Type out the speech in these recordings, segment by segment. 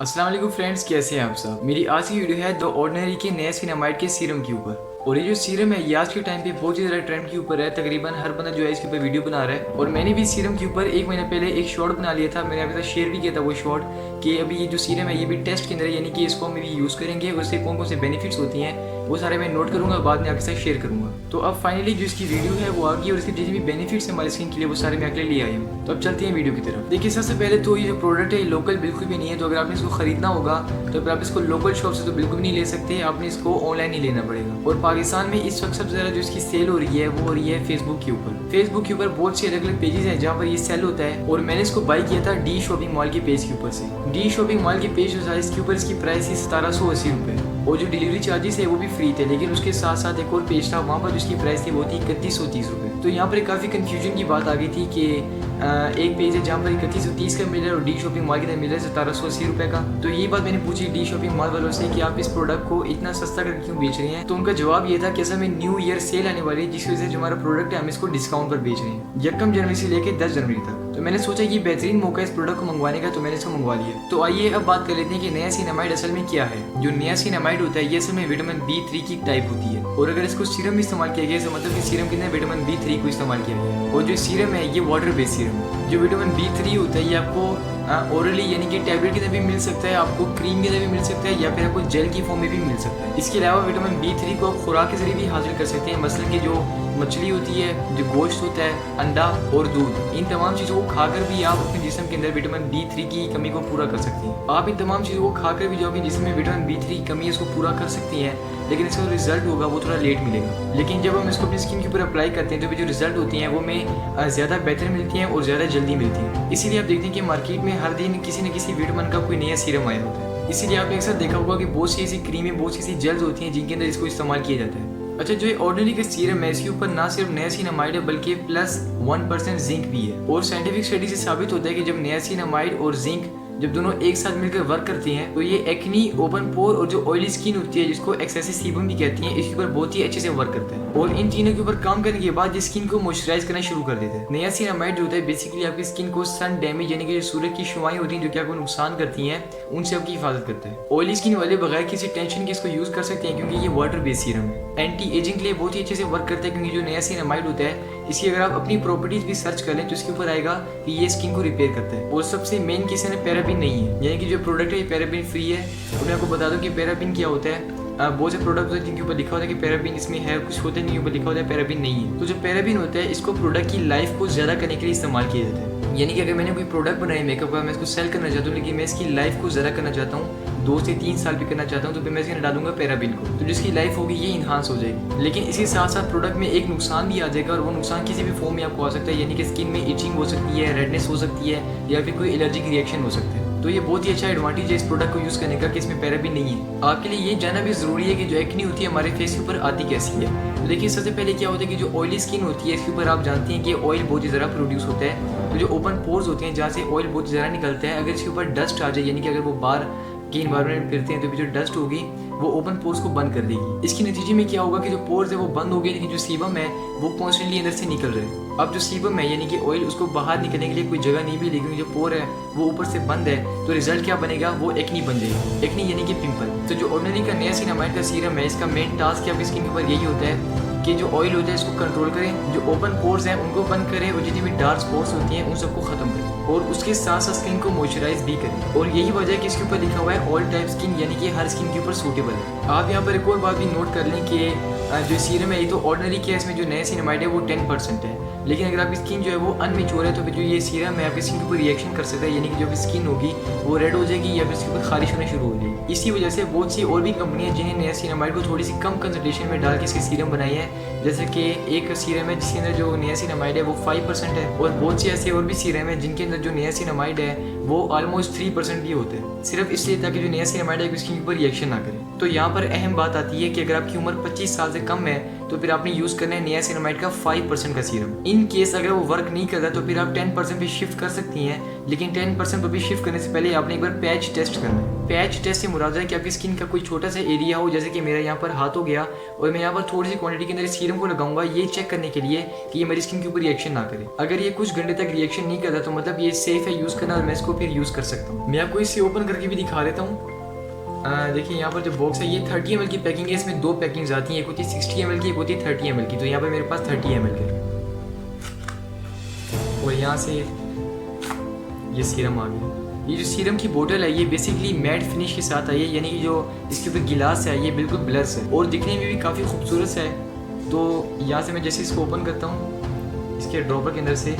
अस्सलाम वालेकुम फ्रेंड्स, कैसे हैं आप सब। मेरी आज की वीडियो है द ऑर्डिनरी के नियासिनामाइड के सीरम के ऊपर। और ये जो सीरम है ये आज के टाइम पे बहुत ज़्यादा ट्रेंड के ऊपर है। तकरीबन हर बंदा जो है इसके ऊपर वीडियो बना रहा है। और मैंने भी सीरम के ऊपर 1 महीना पहले एक शॉर्ट बना लिया था। मैंने आपके साथ शेयर भी किया था वो शॉर्ट कि अभी ये जो सीरम है ये भी टेस्ट के अंदर है, यानी कि इसको हम भी यूज़ करेंगे और इससे कौन कौन से बेनिफिट्स होती हैं वो सारे मैं नोट करूँगा, बाद में आपके साथ शेयर करूँगा। तो अब फाइनली जो इसकी वीडियो है वो आ गई और इसके जितने भी बेनिफिट्स हैं हमारी स्किन के लिए वो सारे मैं आपके लिए ले आया हूँ। तो अब चलते हैं वीडियो की तरफ। देखिए, सबसे पहले तो ये जो प्रोडक्ट है ये लोकल बिल्कुल भी नहीं है। तो अगर आपने इसको खरीदना होगा तो फिर आप इसको लोकल शॉप से तो बिल्कुल भी नहीं ले सकते, आपने इसको ऑनलाइन ही लेना पड़ेगा। और पाकिस्तान में इस वक्त सबसे ज़्यादा जो इसकी सेल हो रही है वो हो रही है फेसबुक के ऊपर। फेसबुक के ऊपर बहुत से अलग अलग पेजेस हैं जहाँ पर ये सेल होता है। और मैंने इसको बाई किया था डी शॉपिंग मॉल के पेज के ऊपर से। डी शॉपिंग मॉल के पेज जो था इसके ऊपर इसकी प्राइस थी 1780 रुपये और जो डिलीवरी चार्जेस है वो भी फ्री थे। लेकिन उसके साथ साथ एक और पेज था, वहाँ पर जिसकी प्राइस थी वो थी 3130 रुपये। तो यहाँ पर काफ़ी कन्फ्यूजन की बात आ गई थी कि एक पेज है जहाँ पर 3130 का मिल रहा है और डी शॉपिंग मॉल के अंदर मिल रहा है 1780 रुपये का। तो ये बात मैंने पूछी डी शॉपिंग मॉल वालों से कि आप इस प्रोडक्ट को इतना सस्ता करके क्यों बेच रहे हैं। तो उनका जवाब ये था कि असल में न्यू ईयर सेल आने वाली है, जिसकी वजह से जो हमारा प्रोडक्ट है हम इसको डिस्काउंट पर बेच रहे हैं 1 जनवरी से लेकर 10 जनवरी तक। तो मैंने सोचा ये बेहतरीन मौका है इस प्रोडक्ट को मंगवाने का, तो मैंने इसको मंगवा लिया। तो आइए अब बात कर लेते हैं कि नियासिनामाइड असल में क्या है। जो नियासिनामाइड होता है ये असल में विटामिन B3 की टाइप होती है। और अगर इसको सीरम में इस्तेमाल किया गया तो मतलब कि सीरम के अंदर विटामिन B3 को इस्तेमाल किया गया है। और जो सीरम है ये वाटर बेस्ड सीरम है। जो विटामिन B3 होता है ये आपको ओरली यानी कि टैबलेट के अंदर भी मिल सकता है, आपको क्रीम के अंदर भी मिल सकता है, या फिर आपको जेल की फॉर्म में भी मिल सकता है। इसके अलावा विटामिन B3 को आप खुराक के जरिए भी हासिल कर सकते हैं। मसलन कि जो मछली होती है, जो गोश्त होता है, अंडा और दूध, इन तमाम चीज़ों को खाकर भी आप अपने जिस्म के अंदर विटामिन B3 की कमी को पूरा कर सकते हैं। आप इन तमाम चीज़ों को खाकर भी जो अपने जिस्म में विटामिन B3 की कमी है उसको पूरा कर सकती हैं, लेकिन इसका जो रिजल्ट होगा वो थोड़ा लेट मिलेगा। लेकिन जब हम इसको अपनी स्किन के ऊपर अप्लाई करते हैं तो भी जो रिजल्ट होती हैं वो हमें ज़्यादा बेहतर मिलती हैं और ज़्यादा जल्दी मिलती हैं। इसीलिए आप देखते हैं कि मार्केट में हर दिन किसी न किसी विटामिन का कोई नया सीरम आया होता है। इसीलिए आपने एक साथ देखा होगा कि बहुत सी ऐसी क्रीमें, बहुत सी ऐसी जेल्स होती हैं जिनके अंदर इसको इस्तेमाल किया जाता है। अच्छा, जो ये ऑर्डिनरी का सीरम है इसके ऊपर ना सिर्फ नियासिनामाइड है बल्कि +1% जिंक भी है। और साइंटिफिक स्टडी से साबित होता है कि जब नियासिनामाइड और जिंक जब दोनों एक साथ मिलकर वर्क करती हैं तो ये एक्नी, ओपन पोर और जो ऑयली स्किन होती है जिसको एक्सेसिव सीबम भी कहती हैं, इसके ऊपर बहुत ही अच्छे से वर्क करता है। और इन तीनों के ऊपर काम करने के बाद ये स्किन को मॉइस्चराइज करना शुरू कर देता है। नियासिनामाइड जो होता है बेसिकली आपकी स्किन को सन डैमेज यानी कि जो सूरज की शुआएं होती हैं जो कि आपको नुकसान करती हैं उनसे आपकी हिफाजत करता है। ऑयली स्किन वाले बगैर किसी टेंशन के इसको यूज कर सकते हैं क्योंकि ये वाटर बेस्ड सीरम है। एंटी एजिंग के लिए बहुत ही अच्छे से वर्क करता है क्योंकि जो नियासिनामाइड होता है इसकी अगर आप अपनी प्रॉपर्टीज भी सर्च कर लें तो इसके ऊपर आएगा कि ये स्किन को रिपेयर करता है। और सबसे मेन किसी ने पैराबिन नहीं है, यानी कि जो प्रोडक्ट है ये पैराबिन फ्री है। और मैं आपको बता दूं कि पैराबिन क्या होता है। बहुत से प्रोडक्ट होते हैं जिनके ऊपर लिखा होता है कि पैराबिन इसमें है, कुछ होते हैं जिनके ऊपर लिखा होता है पैराबिन नहीं है। तो जो पैराबिन होता है इसको प्रोडक्ट की लाइफ को ज़्यादा करने के लिए इस्तेमाल किया जाता है। यानी कि अगर मैंने कोई प्रोडक्ट बनाई मेकअप का, मैं इसको सेल करना चाहता हूँ लेकिन मैं इसकी लाइफ को ज़्यादा करना चाहता हूँ, 2 से 3 साल भी करना चाहता हूँ, तो फिर मैं इसके डालूंगा पैराबिन को, तो जिसकी लाइफ होगी ये इन्हांस हो जाएगी। लेकिन इसी साथ साथ प्रोडक्ट में एक नुकसान भी आ जाएगा और वो नुकसान किसी भी फॉर्म में आपको आ सकता है, यानी कि स्किन में इचिंग हो सकती है, रेडनेस हो सकती है, या फिर कोई एलर्जिक रिएक्शन हो सकता है। तो ये बहुत ही अच्छा एडवांटेज है इस प्रोडक्ट को यूज़ करने का कि इसमें पैराबिन नहीं है। आपके लिए ये जानना भी ज़रूरी है कि जो एक्नी होती है हमारे फेस के ऊपर आती कैसी है। तो देखिए, सबसे पहले क्या होता है कि जो ऑयली स्किन होती है इसके ऊपर आप जानते हैं कि ऑयल बहुत ही ज़्यादा प्रोड्यूस होता है। तो जो ओपन पोर्स होते हैं जहाँ से ऑयल बहुत ज़्यादा निकलता है, अगर इसके ऊपर डस्ट आ जाए, यानी कि अगर वो बाहर के इन्वायरमेंट में फिरते हैं तो भी जो डस्ट होगी वो ओपन पोर्स को बंद कर देगी। इसके नतीजे में क्या होगा कि जो पोर्स है वो बंद हो गए, लेकिन जो सीबम है वो कॉन्स्टेंटली अंदर से निकल रहे हैं। अब जो सीबम है यानी कि ऑयल, उसको बाहर निकलने के लिए कोई जगह नहीं मिली क्योंकि जो पोर है वो ऊपर से बंद है। तो रिजल्ट क्या बनेगा, वो एक्नी बन जाएगी। एक्नी यानी कि पिंपल। तो जो ऑर्डिनरी का नियासिनामाइड का सीरम है इसका मेन टास्क आपकी स्किन के ऊपर यही होता है कि जो ऑयल होता है इसको कंट्रोल करें, जो ओपन पोर्स हैं उनको बंद करें और जितनी भी डार्क स्पॉट्स होती हैं उन सबको खत्म करें और उसके साथ साथ स्किन को मॉइस्चराइज भी करें। और यही वजह है कि इसके ऊपर लिखा हुआ है ऑल टाइप स्किन, यानी कि हर स्किन के ऊपर सूटेबल है। आप यहाँ पर एक और बात भी नोट कर लें कि जो सीरम है ये तो ऑर्डिनरी के इसमें जो नियासिनामाइड है वो 10% है, लेकिन अगर आपकी स्किन जो है वो अनमेच्योर है तो फिर जो ये सीरम है आपकी स्किन के ऊपर रिएक्शन कर सकता है, यानी कि जो भी स्किन होगी वो रेड हो जाएगी या फिर इसके ऊपर खारिश होने शुरू हो जाएगी। इसी वजह से बहुत सी और भी कंपनियां जिन्हें नियासिनामाइड को थोड़ी सी कम कंसंट्रेशन में डाल के इसकी सीरम बनाई है, जैसे कि एक सीरम है जिसके अंदर जो नियासिनामाइड है वो 5% है, और बहुत सी ऐसे और भी सीरम है जिनके अंदर जो नियासिनामाइड है वो ऑलमोस्ट 3% भी होते हैं, सिर्फ इसलिए ताकि जो नियासिनामाइड है उसके ऊपर रिएक्शन ना करे। तो यहाँ पर अहम बात आती है कि अगर आपकी उम्र 25 साल से कम है तो फिर आपने यूज़ करना है नियासिनामाइड का 5% का सीरम। इन केस अगर वो वर्क नहीं करता तो फिर आप 10% पे शिफ्ट कर सकती हैं, लेकिन 10% पर भी शिफ्ट करने से पहले आपने एक बार पैच टेस्ट करना है। पैच टेस्ट से मुराद है कि आपकी स्किन का कोई छोटा सा एरिया हो, जैसे कि मेरा यहाँ पर हाथ हो गया और मैं यहाँ पर थोड़ी सी क्वांटिटी के अंदर सीरम को लगाऊंगा, ये चेक करने के लिए कि ये मेरी स्किन के ऊपर रिएक्शन ना करे। अगर ये कुछ घंटे तक रिएक्शन नहीं करता तो मतलब ये सेफ है यूज़ करना और मैं इसको फिर यूज़ कर सकता हूँ। मैं आपको इसे ओपन करके भी दिखा देता हूँ। देखिए यहाँ पर जो बॉक्स है ये 30 ml की पैकिंग है। इसमें दो पैकिंग्स आती हैं, एक होती है 60 ml की, एक होती है 30 ml की। तो यहाँ पर मेरे पास 30 ml की और यहाँ से ये सीरम आ गया। ये जो सीरम की बोतल है ये बेसिकली मैट फिनिश के साथ आई है, यानी कि जो इसके ऊपर गिलास है ये बिल्कुल ब्लर्स है और दिखने में भी काफ़ी खूबसूरत है। तो यहाँ से मैं जैसे इसको ओपन करता हूँ, इसके ड्रॉपर के अंदर से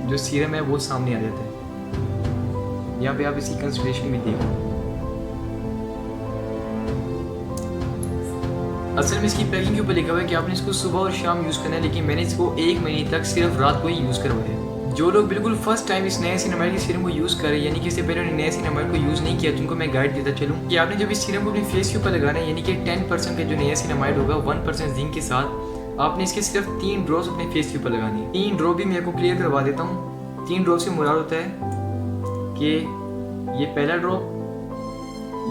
जो सीरम है वो सामने आ जाता है। यहाँ पे आप इसकी कंसंट्रेशन भी देखो। असल में इसकी पैकिंग के ऊपर लिखा हुआ है कि आपने इसको सुबह और शाम यूज़ करना है, लेकिन मैंने इसको 1 महीने तक सिर्फ रात को ही यूज़ करवाया। जो लोग बिल्कुल फर्स्ट टाइम इस नियासिनामाइड के सीरम को यूज़ करें, यानी कि इससे पहले उन्होंने नियासिनामाइड को यूज़ नहीं किया, तो उनको मैं गाइड देता चलूँ कि आपने जब इस सीरम को अपने फेस के ऊपर लगाना है, यानी कि 10% का जो नियासिनामाइड होगा 1% जिंक के साथ, आपने इसके सिर्फ 3 ड्रॉप्स अपने फेस के ऊपर लगानी है। 3 ड्रॉप भी मैं आपको क्लियर करवा देता हूँ। 3 ड्रॉप से मुराद होता है कि ये पहला ड्रॉप,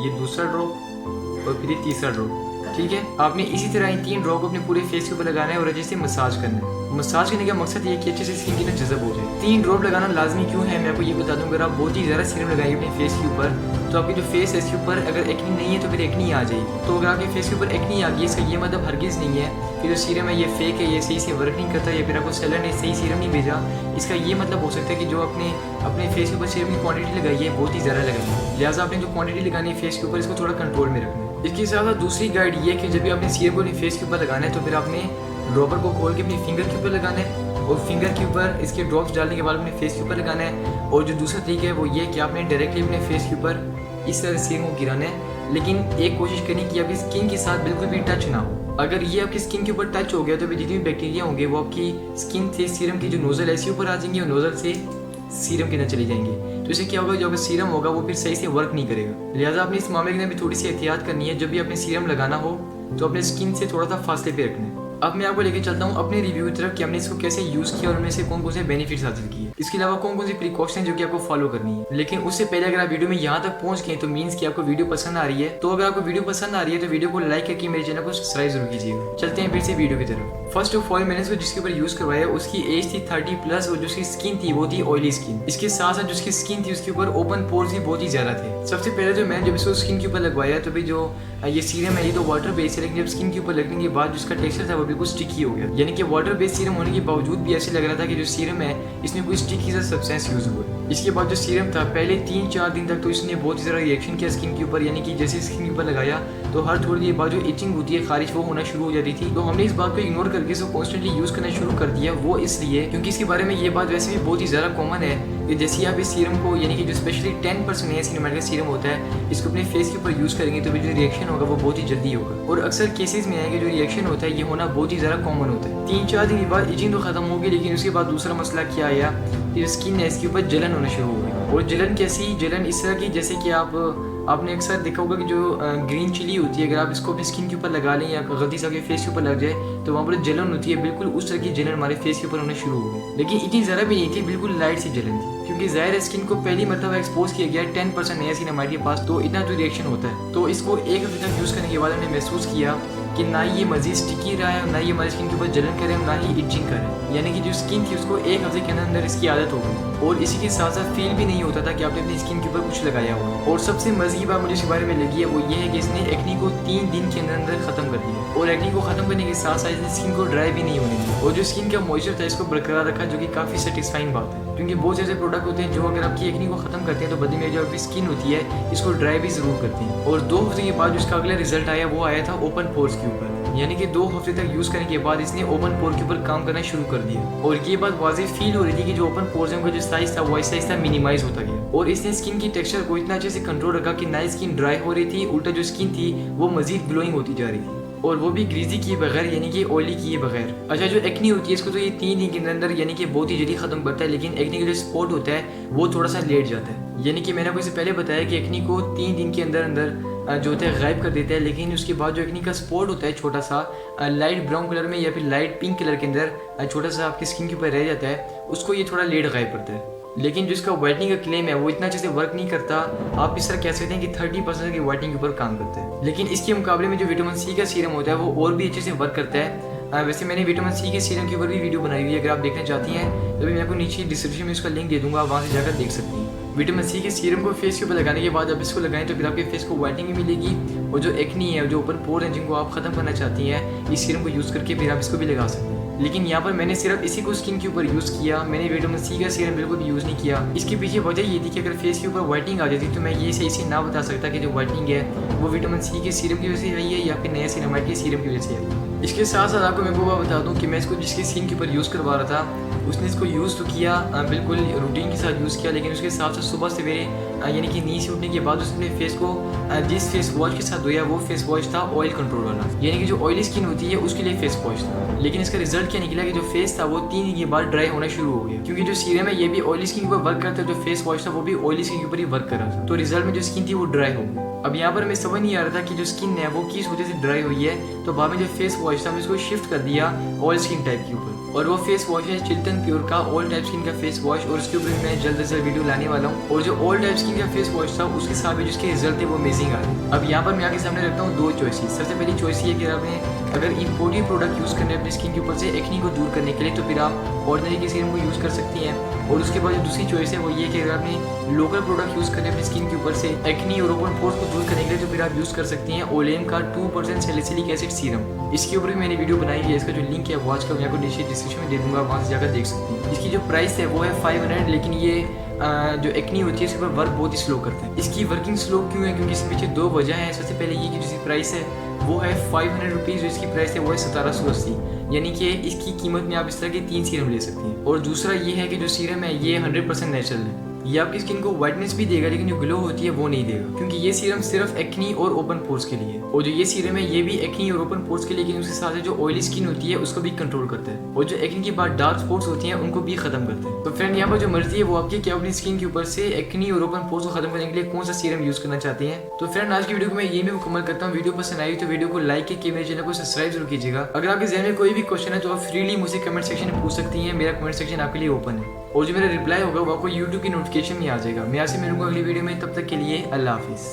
ये दूसरा ड्रॉप और फिर ये तीसरा ड्रॉप। ठीक है, आपने इसी तरह इन 3 ड्रॉप को अपने पूरे फेस के ऊपर लगाना है और अच्छे से मसाज करना है। मसाज करने का मकसद ये कि अच्छे से स्किन की ना जज़ब हो जाए। 3 ड्रॉप लगाना लाजमी क्यों है मैं आपको ये बता दूं। अगर आप बहुत ही ज़्यादा सीरम लगाइए अपने फेस के ऊपर तो आपकी जो फेस है इसके ऊपर अगर एक्नी नहीं है तो फिर एक्नी आ जाएगी। तो अगर आपके फेस के ऊपर एक्नी आ गई, इसका ये मतलब हरगिज़ नहीं है कि जो सीरम है ये फेक है, ये सही से वर्क नहीं करता या फिर आपको सेलर ने सही सीरम नहीं भेजा। इसका ये मतलब हो सकता है कि जो अपने फेस के ऊपर सीरम की क्वांटिटी लगाई है बहुत ही ज़्यादा लगाई है, लिहाजा आपने जो क्वांटिटी लगानी है फेस के ऊपर इसको थोड़ा कंट्रोल में रखना है। इसके साथ साथ दूसरी गाइड ये है कि जब भी आपने सीरम को अपने फेस के ऊपर लगाना है तो फिर आपने ड्रॉपर को खोल के अपनी फिंगर के ऊपर लगाना है और फिंगर के ऊपर इसके ड्रॉप्स डालने के बाद अपने फेस के ऊपर लगाना है। और जो दूसरा तरीका है वो ये कि आपने डायरेक्टली अपने फेस के ऊपर इस तरह से सीरम को गिराना है, लेकिन एक कोशिश करनी कि आपकी स्किन के साथ बिल्कुल भी टच ना हो। अगर ये आपकी स्किन के ऊपर टच हो गया तो फिर जितने भी बैक्टीरिया होंगे वो आपकी स्किन से सीरम की जो नोजल है इसके ऊपर आ जाएंगे और नोजल से सीरम के अंदर चली जाएंगे। तो इससे क्या होगा, जो आपका सीरम होगा वो फिर सही से वर्क नहीं करेगा। लिहाजा आपने इस मामले के अंदर भी थोड़ी सी एहतियात करनी है। जब भी आपने सीरम लगाना हो तो अपने स्किन से थोड़ा सा फासले पे रखना है। अब मैं आपको लेके चलता हूँ अपने रिव्यू की तरफ कि हमने इसको कैसे यूज़ किया और उनमें से कौन कौन से बेनिफिट्स हासिल किए, इसके अलावा कौन कौन सी प्रिकॉशन जो कि आपको फॉलो करनी है। लेकिन उससे पहले अगर आप वीडियो में यहाँ तक पहुँच गए तो मीन्स कि आपको वीडियो पसंद आ रही है। तो अगर आपको वीडियो पसंद आ रही है तो वीडियो को लाइक करके मेरे चैनल को सब्सक्राइब जरूर कीजिएगा। चलते हैं फिर से वीडियो की तरफ। फर्स्ट ऑफ ऑल मैंने इसको जिसके ऊपर यूज़ करवाया उसकी एज थी 30+ और जो उसकी स्किन थी वो थी ऑयली स्किन। इसके साथ साथ जो उसकी स्किन थी उसके ऊपर ओपन पोर्स भी बहुत ही ज़्यादा थे। सबसे पहले जो मैंने जब इसको स्किन के ऊपर लगवाया तो भी जो ये सीरम है ये तो वाटर बेस्ड है, लेकिन जब स्किन के ऊपर लगने के बाद जिसका टेक्सचर था वो बिल्कुल स्टिकी हो गया। यानी कि वाटर बेस्ड सीरम होने के बावजूद भी ऐसे लग रहा था कि जो सीरम है इसमें कोई स्टिकी सा सब्सटेंस यूज हुआ है। इसके बाद जो सीरम था पहले 3-4 दिन तक तो इसने बहुत ही ज़्यादा रिएक्शन किया स्किन के ऊपर, यानी कि जैसे स्किन के ऊपर लगाया तो हर थोड़ी देर बाद जो इचिंग होती है खारिश वो होना शुरू हो जाती थी। तो हमने इस बात को इग्नोर करके इसको कॉन्स्टेंटली यूज़ करना शुरू कर दिया। वो इसलिए क्योंकि इसके बारे में ये बात वैसे भी बहुत ही ज़्यादा कॉमन है कि जैसे आप इस सीरम को यानी कि जो स्पेशली 10% नियासिनामाइड का सीरम होता है इसको अपने फेस के ऊपर यूज़ करेंगे तो भी जो रिएक्शन होगा वो बहुत ही जल्दी होगा। और अक्सर केसेस में है कि जो रिएक्शन होता है ये होना बहुत ही ज़्यादा कॉमन होता है। 3-4 दिन के बाद इचिंग तो खत्म होगी, लेकिन उसके बाद दूसरा मसला क्या आया कि स्किन है इसके ऊपर जलन होना शुरू हो गई। और जलन कैसी, जलन इस तरह की जैसे कि आपने अक्सर देखा होगा कि जो ग्रीन चिली होती है अगर आप इसको अपनी स्किन के ऊपर लगा लें या गलती से आपके फेस के ऊपर लग जाए तो वहाँ पर जलन होती है, बिल्कुल उस तरह की जलन हमारे फेस के ऊपर होना शुरू हो गई। लेकिन इतनी ज़्यादा भी नहीं थी, बिल्कुल लाइट सी जलन थी, क्योंकि ज़ाहिर स्किन को पहली मरतबा एक्सपोज किया गया 10% नियासिनामाइड के पास, तो इतना जो रिएक्शन होता है। तो इसको एक हफ्ते तक यूज़ करने के बाद हमने महसूस किया कि ना ये मजीद स्टिकी रहा है और ना ये हमारी स्किन के ऊपर जलन करे और ना ही इचिंग करे, यानी कि जो स्किन थी उसको एक हफ्ते के अंदर इसकी आदत हो गई। और इसी के साथ साथ फील भी नहीं होता था कि आपने अपनी स्किन के ऊपर कुछ लगाया हो। और सबसे मज़े की बात मुझे इसके बारे में लगी है वो ये है कि इसने एक्नी को 3 दिन के अंदर ख़त्म कर दिया। और एक्नी को ख़त्म करने के साथ साथ इसने स्किन को ड्राई भी नहीं होने दिया और जो स्किन का मॉइस्चर था इसको बरकरार रखा, जो कि काफ़ी सेटिस्फाइंग बात है। क्योंकि बहुत से ऐसे प्रोडक्ट होते हैं जो अगर आपकी एक्नी को ख़त्म करते हैं तो बदले में जो आपकी स्किन होती है इसको ड्राई भी ज़रूर करती है। और 2 हफ्ते के बाद जिसका अगला रिजल्ट आया वो आया था ओपन पोर्स के ऊपर, यानी कि 2 हफ्ते तक यूज़ करने के बाद इसने ओपन पोर के ऊपर काम करना शुरू कर दिया। और ये बात वाज़ेह फील हो रही थी कि जो ओपन पोर्स है उनका जो साइज़ था वो आहिस्ता आहिस्ता मिनिमाइज होता गया। और इसने स्किन की टेक्सचर को इतना अच्छे से कंट्रोल रखा कि ना स्किन ड्राई हो रही थी, उल्टा जो स्किन थी वो मज़ीद ग्लोइंग होती जा रही थी, और वो भी ग्रीजी किए बगैर, यानी कि ऑयली किए बगैर। अच्छा, जो एक्नी होती है इसको तो ये 3 दिन के अंदर यानी कि बहुत ही जल्दी ख़त्म करता है, लेकिन एक्नी का जो स्पॉट होता है वो थोड़ा सा लेट जाता है। यानी कि मैंने आपको इससे पहले बताया कि एक्नी को 3 दिन के अंदर अंदर जो होता है गायब कर देता है, लेकिन उसके बाद जो एक्नी का स्पॉट होता है छोटा सा लाइट ब्राउन कलर में या फिर लाइट पिंक कलर के अंदर छोटा सा आपकी स्किन के ऊपर रह जाता है, उसको ये थोड़ा लेट गायब करता है। लेकिन जो इसका वाइटनिंग का क्लेम है वो इतना अच्छे से वर्क नहीं करता। आप इस तरह कह सकते हैं कि 30% की वाइटनिंग के ऊपर काम करता है। लेकिन इसके मुकाबले में जो विटामिन सी का सीरम होता है वो और भी अच्छे से वर्क करता है। वैसे मैंने विटामिन सी के सीरम के ऊपर भी वीडियो बनाई हुई है, अगर आप देखना चाहती हैं तो मैं आपको नीचे डिस्क्रिप्शन में उसका लिंक दे दूंगा, आप वहाँ से जाकर देख सकती हैं। विटामिन सी के सीरम को फेस के ऊपर लगाने के बाद आप इसको लगाएं तो फिर आपके फेस को वाइटनिंग भी मिलेगी, और जो एक्नी है, जो ओपन पोर है, जिनको आप खत्म करना चाहती हैं, इस सीरम को यूज़ करके फिर आप इसको भी लगा सकते हैं। लेकिन यहाँ पर मैंने सिर्फ इसी को स्किन के ऊपर यूज़ किया, मैंने विटामिन सी का सीरम बिल्कुल भी यूज़ नहीं किया। इसके पीछे वजह ये थी कि अगर फेस के ऊपर वाइटनिंग आ जाती तो मैं ये सही से ना बता सकता कि जो वाइटनिंग है वो विटामिन सी के सीरम की वजह से आई है या फिर नया सिनेमाइड के सीरम की वजह से आई। इसके साथ साथ आपको मैं वो बता दूँ कि मैं इसको जिसकी स्किन के ऊपर यूज़ करवा रहा था उसने इसको यूज़ तो किया, बिल्कुल रूटीन के साथ यूज़ किया, लेकिन उसके साथ साथ सुबह सवेरे यानी कि नींद से उठने के बाद उसने फेस को जिस फेस वॉश के साथ धोया वो फेस वॉश था ऑयल कंट्रोल वाला, यानी कि जो ऑयली स्किन होती है उसके लिए फेस वॉश था। लेकिन इसका रिजल्ट क्या निकला कि जो फेस था वो 3 दिन के बाद ड्राई होना शुरू हो गया, क्योंकि जो सीरम है ये भी ऑयली स्किन के ऊपर वर्क करता है, जो फेस वॉश था वो भी ऑयली स्किन के ऊपर ही वर्क कर रहा था। तो रिजल्ट में जो स्किन थी वो ड्राई हो गई। अब यहाँ पर मैं समझ नहीं आ रहा था कि जो स्किन है वो किस वजह से ड्राई हुई है, तो बाद में जो फेस वॉश था मैं इसको शिफ्ट कर दिया ऑयल स्किन टाइप के ऊपर, और वो फेस वॉश है चिल्टन प्योर का ऑल टाइप स्किन का फेस वॉश, और उसके ऊपर मैं जल्द से जल्द वीडियो लाने वाला हूँ। और जो ऑल टाइप स्किन का फेस वॉश था उसके साथ भी जिसके रिजल्ट थे वो अमेजिंग आ रहे। अब यहाँ पर मैं आपके सामने रखता हूँ 2 चॉइसेस। सबसे पहली चॉइस ये कि आपने अगर इम्पोर्टेड प्रोडक्ट यूज़ करने अपनी स्किन के ऊपर से एक्नी को दूर करने के लिए तो फिर आप ऑर्डिनरी के सीरम को यूज़ कर सकती हैं। और उसके बाद जो दूसरी चॉइस है वो ये कि अगर आपने लोकल प्रोडक्ट यूज़ करने अपनी स्किन के ऊपर से एक्नी और ओपन पोर्स को दूर करने के लिए तो फिर आप यूज़ कर सकती हैं ओलेम का 2% सैलिसिलिक एसिड सीरम। इसके ऊपर भी मैंने वीडियो बनाई है, इसका जो लिंक है वो आज का मैं आपको नीचे डिस्क्रिप्शन में दे दूंगा, वहाँ से जाकर देख सकती हैं। इसकी जो प्राइस है वो है 500, लेकिन ये जो एक्नी होती है इसके ऊपर वर्क बहुत ही स्लो करता है। इसकी वर्किंग स्लो क्यों है, क्योंकि इसके पीछे 2 वजह हैं। सबसे पहले ये कि जिसकी प्राइस है वो है 500 रुपीज़, जो इसकी प्राइस है वो है 1780, यानी कि इसकी कीमत में आप इस तरह के 3 सीरम ले सकती हैं। और दूसरा ये है कि जो सीरम है ये 100% नेचुरल है, ये आपकी स्किन को वाइटनेस भी देगा लेकिन जो ग्लो होती है वो नहीं देगा, क्योंकि ये सीरम सिर्फ एक्नी और ओपन पोर्स के लिए। और जो ये सीरम है ये भी एक्नी और ओपन पोर्स के लिए, लेकिन उसके साथ जो ऑयली स्किन होती है उसको भी कंट्रोल करता है, और जो एक्नी के बाद डार्क स्पॉट्स होती हैं उनको भी खत्म करता है। तो फ्रेंड यहाँ पर जो मर्जी है वो आपकी कि अपनी स्किन के ऊपर से एक्नी और ओपन पोर्स को खत्म करने के लिए कौन सा सीरम यूज करना चाहते हैं। तो फ्रेंड आज की वीडियो को मैं ये भी मुकम्मल करता हूँ। वीडियो पसंद आई तो वीडियो को लाइक करके मेरे चैनल को सब्सक्राइब जरूर कीजिएगा। अगर आपके जहन में कोई भी क्वेश्चन है तो आप फ्रीली मुझे कमेंट सेक्शन में पूछ सकती हैं, मेरा कमेंट सेक्शन आपके लिए ओपन है, और जो मेरा रिप्लाई होगा वो आपको यूट्यूब की नोटिफिकेशन में आ जाएगा। मैं आपसे मिलूंगा अगली वीडियो में, तब तक के लिए अल्लाह हाफिज़।